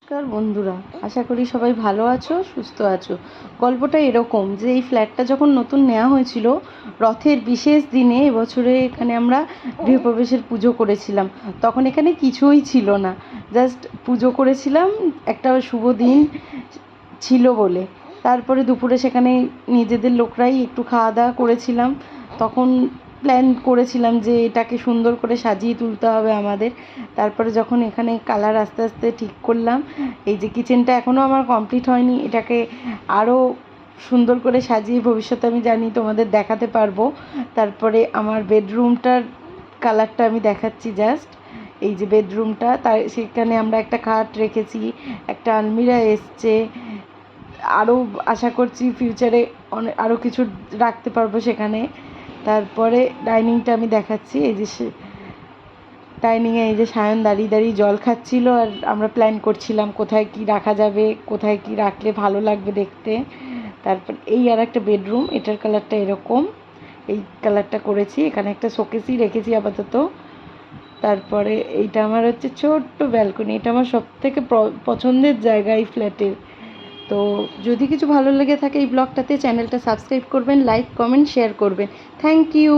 নমস্কার বন্ধুরা, আশা করি সবাই ভালো আছো, সুস্থ আছো। গল্পটা এরকম যে এই ফ্ল্যাটটা যখন নতুন নেওয়া হয়েছিল, রথের বিশেষ দিনে এবছরে এখানে আমরা গৃহপ্রবেশের পুজো করেছিলাম। তখন এখানে কিছুই ছিল না, জাস্ট পুজো করেছিলাম, একটা শুভ দিন ছিল বলে। তারপরে দুপুরে সেখানে নিজেদের লোকরাই একটু খাওয়া দাওয়া করেছিলাম। তখন প্ল্যান করেছিলাম যে এটাকে সুন্দর করে সাজিয়ে তুলতে হবে আমাদের। তারপরে যখন এখানে কালার আস্তে আস্তে ঠিক করলাম, এই যে কিচেনটা এখনও আমার কমপ্লিট হয়নি, এটাকে আরও সুন্দর করে সাজিয়ে ভবিষ্যতে আমি জানি তোমাদের দেখাতে পারবো। তারপরে আমার বেডরুমটার কালারটা আমি দেখাচ্ছি জাস্ট। এই যে বেডরুমটা, তাই সেখানে আমরা একটা খাট রেখেছি, একটা আলমিরা এসছে। আরও আশা করছি ফিউচারে অনেক আরও কিছু রাখতে পারবো সেখানে। তারপরে ডাইনিংটা আমি দেখাচ্ছি। এই যে ডাইনিংয়ে এই যে সায়ন দাঁড়িয়ে দাঁড়িয়ে জল খাচ্ছিল, আর আমরা প্ল্যান করছিলাম কোথায় কি রাখা যাবে, কোথায় কি রাখলে ভালো লাগবে দেখতে। তারপর এই আর একটা বেডরুম, এটার কালারটা এরকম, এই কালারটা করেছি। এখানে একটা শোকেসই রেখেছি আপাতত। তারপরে এইটা আমার হচ্ছে ছোট্ট ব্যালকনি, এটা আমার সবথেকে পছন্দের জায়গা এই ফ্ল্যাটের। তো যদি কিছু ভালো লেগে থাকে এই ব্লগটাতে, চ্যানেলটা সাবস্ক্রাইব করবেন, লাইক কমেন্ট শেয়ার করবেন। Thank you.